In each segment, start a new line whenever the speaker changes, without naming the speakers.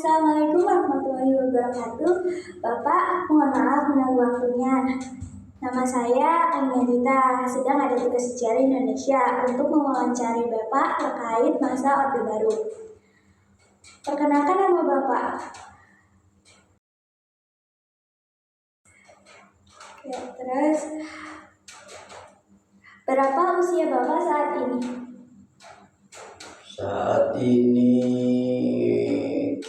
Assalamualaikum warahmatullahi wabarakatuh. Bapak, mohon maaf mengganggu waktunya. Nama saya Aina Dita, sedang ada tugas sejarah Indonesia untuk mewawancari Bapak terkait masa Orde Baru. Perkenalkan nama Bapak. Ya, terus, berapa usia Bapak saat ini?
Saat ini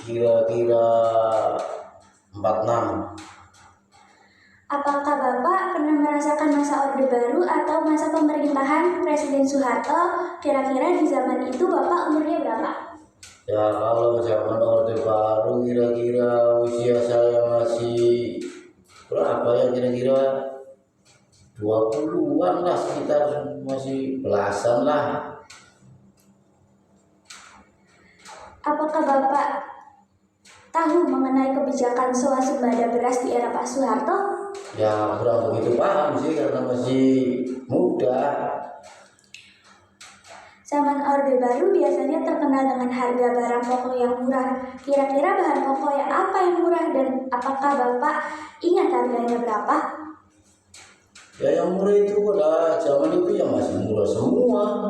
kira-kira 46.
Apakah Bapak pernah merasakan masa Orde Baru atau masa pemerintahan Presiden Soeharto? Kira-kira di zaman itu Bapak umurnya berapa?
Ya, kalau zaman Orde Baru kira-kira usia saya masih berapa ya, kira-kira 20-an lah, sekitar masih belasan lah.
Apakah Bapak tahu mengenai kebijakan swasembada beras di era Pak Soeharto?
Ya, kurang begitu paham sih karena masih muda.
Zaman Orde Baru biasanya terkenal dengan harga barang pokok yang murah. Kira-kira bahan pokok yang apa yang murah dan apakah Bapak ingat harganya berapa?
Ya, yang murah itu pada zaman itu yang masih murah semua,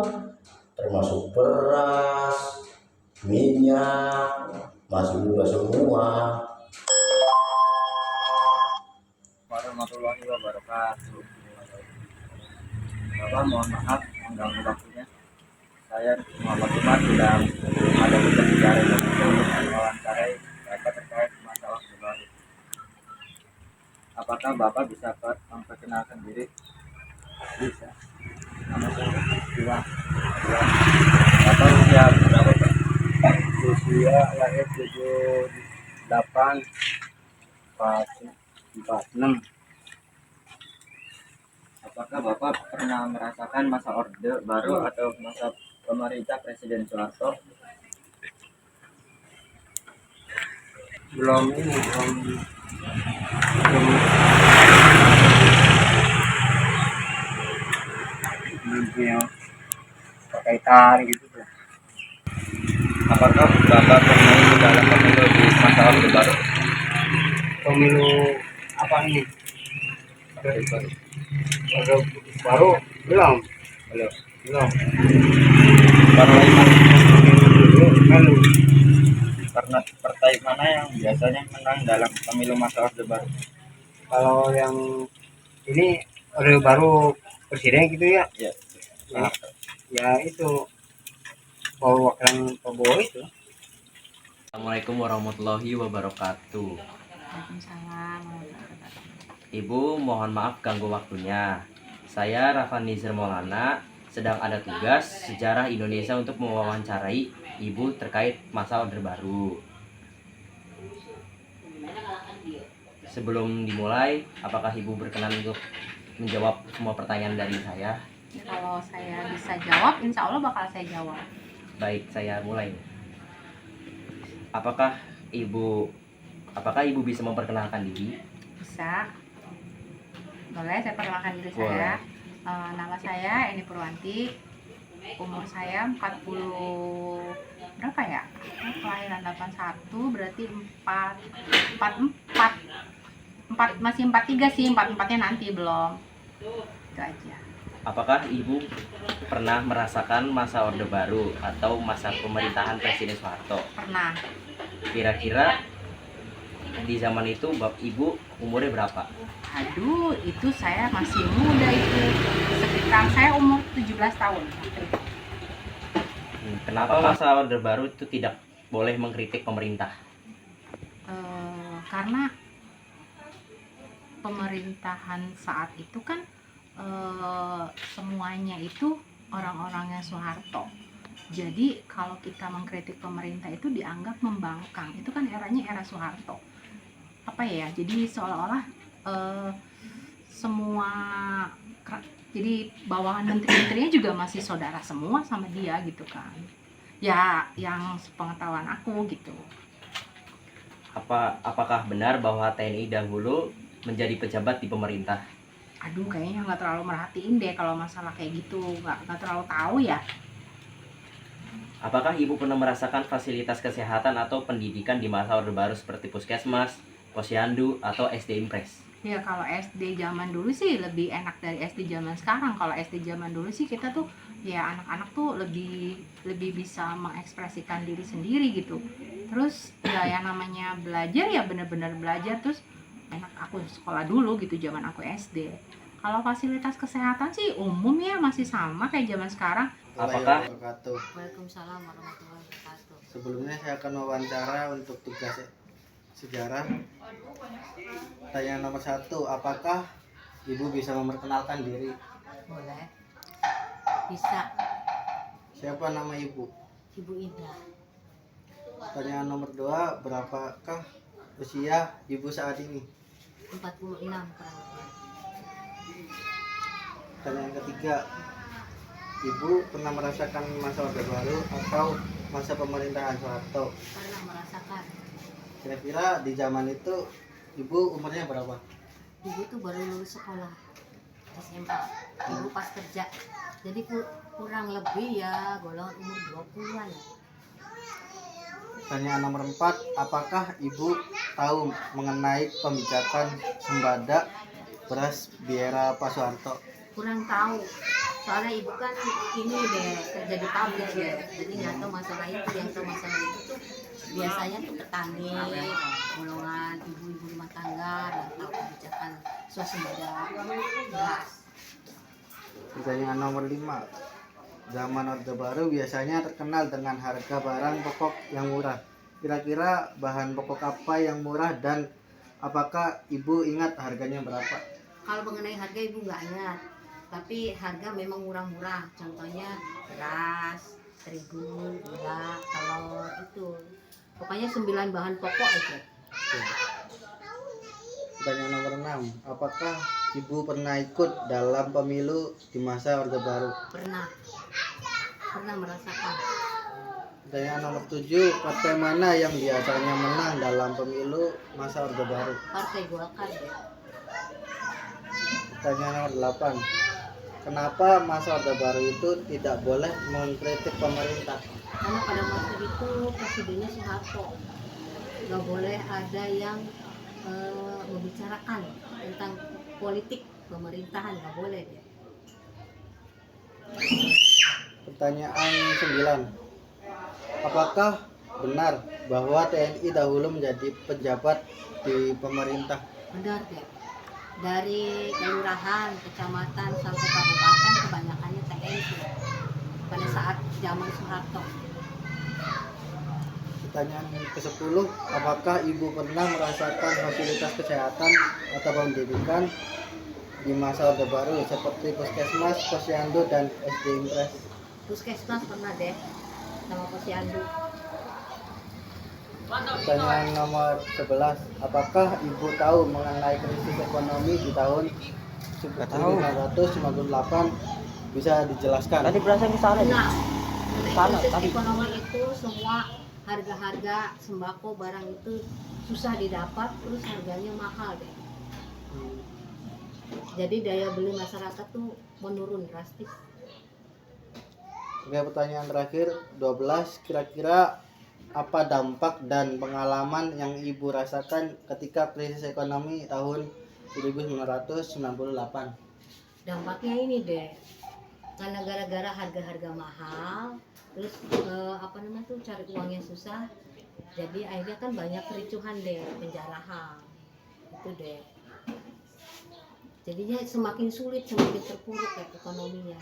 termasuk beras, minyak, masih murah semua.
Warahmatullahi wabarakatuh. Bapak, mohon maaf mengganggu waktunya. Saya Muhammad Umar sedang ada tugas sejarah Indonesia untuk mewawancarai Bapak terkait masa Orde Baru. Apakah Bapak bisa memperkenalkan diri? Bisa. Nama saya Iwan. Bapak usia berapa, Pak? Usia lahir 78 46. Apakah Bapak pernah merasakan masa Orde Baru atau masa pemerintah Presiden Soeharto? Belum punya berkaitan gitu. Apakah Bapak pernah ikut dalam pemilu di masa Orde Baru? Pemilu apa ini? Baru belum. Karena partai mana yang biasanya menang dalam pemilu masa Orde Baru? Kalau yang ini Orde Baru presiden gitu ya? Ya itu perwakilan Prabowo itu.
Assalamualaikum warahmatullahi wabarakatuh.
Waalaikumsalam warahmatullahi wabarakatuh.
Ibu, mohon maaf ganggu waktunya. Saya Rafani Maulana sedang ada tugas sejarah Indonesia untuk mewawancarai Ibu terkait masa Orde Baru. Sebelum dimulai, apakah Ibu berkenan untuk menjawab semua pertanyaan dari saya?
Kalau saya bisa jawab, insya Allah bakal saya jawab.
Baik, saya mulai. Apakah Ibu bisa memperkenalkan diri?
Bisa. Boleh saya perkenalkan diri saya. Nama saya Eni Purwanti. Umur saya 40 berapa ya? Kelahiran 81 berarti 4 masih 43 sih, 44-nya nanti belum. Itu aja.
Apakah Ibu pernah merasakan masa Orde Baru atau masa pemerintahan Presiden Soeharto?
Pernah.
Kira-kira di zaman itu Ibu umurnya berapa?
Aduh, itu saya masih muda itu. Sekitar saya umur 17 tahun.
Kenapa masa Orde Baru itu tidak boleh mengkritik pemerintah?
Karena pemerintahan saat itu kan semuanya itu orang-orangnya Soeharto. Jadi kalau kita mengkritik pemerintah itu dianggap membangkang. Itu kan era Soeharto. Apa ya? Jadi seolah-olah semua jadi bawahan menteri-menterinya juga masih saudara semua sama dia gitu kan. Ya, yang sepengetahuan aku gitu.
Apakah benar bahwa TNI dahulu menjadi pejabat di pemerintah?
Aduh, kayaknya nggak terlalu merhatiin deh kalau masalah kayak gitu, nggak terlalu tahu ya.
Apakah Ibu pernah merasakan fasilitas kesehatan atau pendidikan di masa Orde Baru seperti puskesmas, posyandu, atau SD Impres?
Ya kalau SD zaman dulu sih lebih enak dari SD zaman sekarang. Kalau SD zaman dulu sih kita tuh ya anak-anak tuh lebih bisa mengekspresikan diri sendiri gitu. Terus ya yang namanya belajar ya benar-benar belajar. Terus enak, aku sekolah dulu gitu zaman aku SD. Kalau fasilitas kesehatan sih umum ya masih sama kayak zaman sekarang.
Apakah-
Waalaikumsalam warahmatullahi wabarakatuh.
Sebelumnya saya akan wawancara untuk tugas sejarah. Pertanyaan nomor 1, apakah Ibu bisa memperkenalkan diri?
Boleh. Bisa.
Siapa nama Ibu?
Ibu Ida.
Pertanyaan nomor 2, berapakah usia Ibu saat ini?
46 kurang lebih.
Pertanyaan ketiga, Ibu pernah merasakan masa Orde Baru atau masa pemerintahan Soeharto?
Pernah merasakan.
Kira-kira di zaman itu Ibu umurnya berapa?
Ibu tuh baru lulus sekolah SMA. Ibu pas kerja. Jadi kurang lebih ya golongan umur 20-an ya.
Pertanyaan nomor 4, apakah Ibu tahu mengenai pembijakan sembada beras di era Pak Soeharto?
Kurang tahu. Soalnya ibu kan ini deh kerja di pabrik ya. Jadi nggak tahu masalah itu. Yang tahu masalah itu tuh biasanya tuh petani, golongan ibu-ibu rumah tangga yang tahu kebijakan swasembada beras.
Pertanyaan nomor 5, zaman Orde Baru biasanya terkenal dengan harga barang pokok yang murah. Kira-kira bahan pokok apa yang murah dan apakah Ibu ingat harganya berapa?
Kalau mengenai harga ibu nggak ingat, tapi harga memang murah-murah. Contohnya beras, terigu, gula, telur itu. Pokoknya 9 bahan pokok aja.
Pertanyaan nomor 6, apakah Ibu pernah ikut dalam pemilu di masa Orde Baru?
Pernah merasakan.
Pertanyaan nomor 7, partai mana yang biasanya menang dalam pemilu masa Orde Baru?
Partai Golkar ya.
Pertanyaan nomor 8, kenapa masa Orde Baru itu tidak boleh mengkritik pemerintah?
Karena pada masa itu presidennya Soeharto. Nggak boleh ada yang membicarakan tentang politik pemerintahan, nggak boleh ya.
Pertanyaan 9, apakah benar bahwa TNI dahulu menjadi pejabat di pemerintah?
Benar deh. Dari kelurahan, kecamatan sampai kabupaten kebanyakannya TNI pada saat zaman Soeharto.
Pertanyaan ke-10, apakah Ibu pernah merasakan fasilitas kesehatan atau pendidikan di masa Orde Baru seperti puskesmas, posyandu, dan SD Impres?
Puskesmas pernah deh sama posyandu.
Pertanyaan nomor 11, apakah Ibu tahu mengenai krisis ekonomi di tahun 1998? Bisa dijelaskan?
Nah, krisis ekonomi itu semua harga-harga sembako barang itu susah didapat, terus harganya mahal deh. Jadi daya beli masyarakat tuh menurun drastis.
Oke, pertanyaan terakhir 12, kira-kira apa dampak dan pengalaman yang Ibu rasakan ketika krisis ekonomi tahun 1998?
Dampaknya ini deh, karena gara-gara harga-harga mahal, terus cari uangnya susah, jadi akhirnya kan banyak kericuhan deh, penjarahan itu deh. Jadinya semakin sulit, semakin terpuruk kayak ekonominya.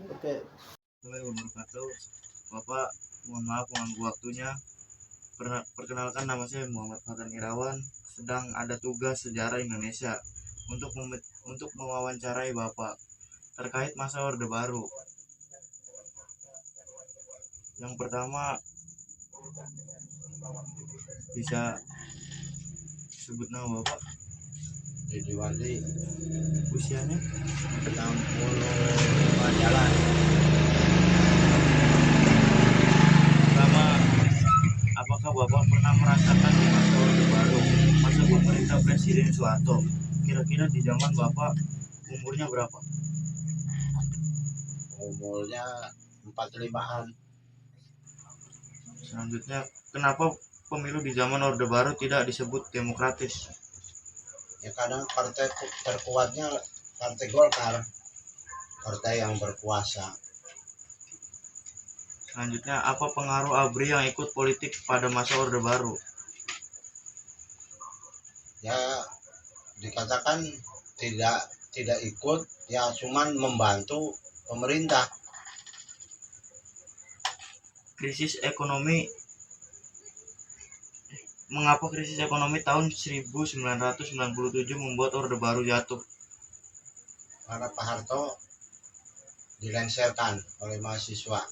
Oke.
Assalamualaikum wabarakatuh. Bapak, mohon maaf mengganggu waktunya. Perkenalkan, nama saya Muhammad Fatan Irawan. Sedang ada tugas sejarah Indonesia untuk mewawancarai Bapak terkait masa Orde Baru. Yang pertama, bisa sebut nama Bapak?
Jadi Wandi
Usianya?
65 jalan.
Pertama, apakah Bapak pernah merasakan di masa Orde Baru, masa pemerintah Presiden Soeharto? Kira-kira di zaman Bapak umurnya berapa?
Umurnya
45-an.
Selanjutnya, kenapa pemilu di zaman Orde Baru tidak disebut demokratis?
Ya kadang partai terkuatnya Partai Golkar, partai yang berkuasa.
Selanjutnya, apa pengaruh ABRI yang ikut politik pada masa Orde Baru?
Ya dikatakan tidak ikut, ya cuman membantu pemerintah.
Mengapa krisis ekonomi tahun 1997 membuat Orde Baru jatuh?
Karena Pak Harto dilengsarkan oleh mahasiswa.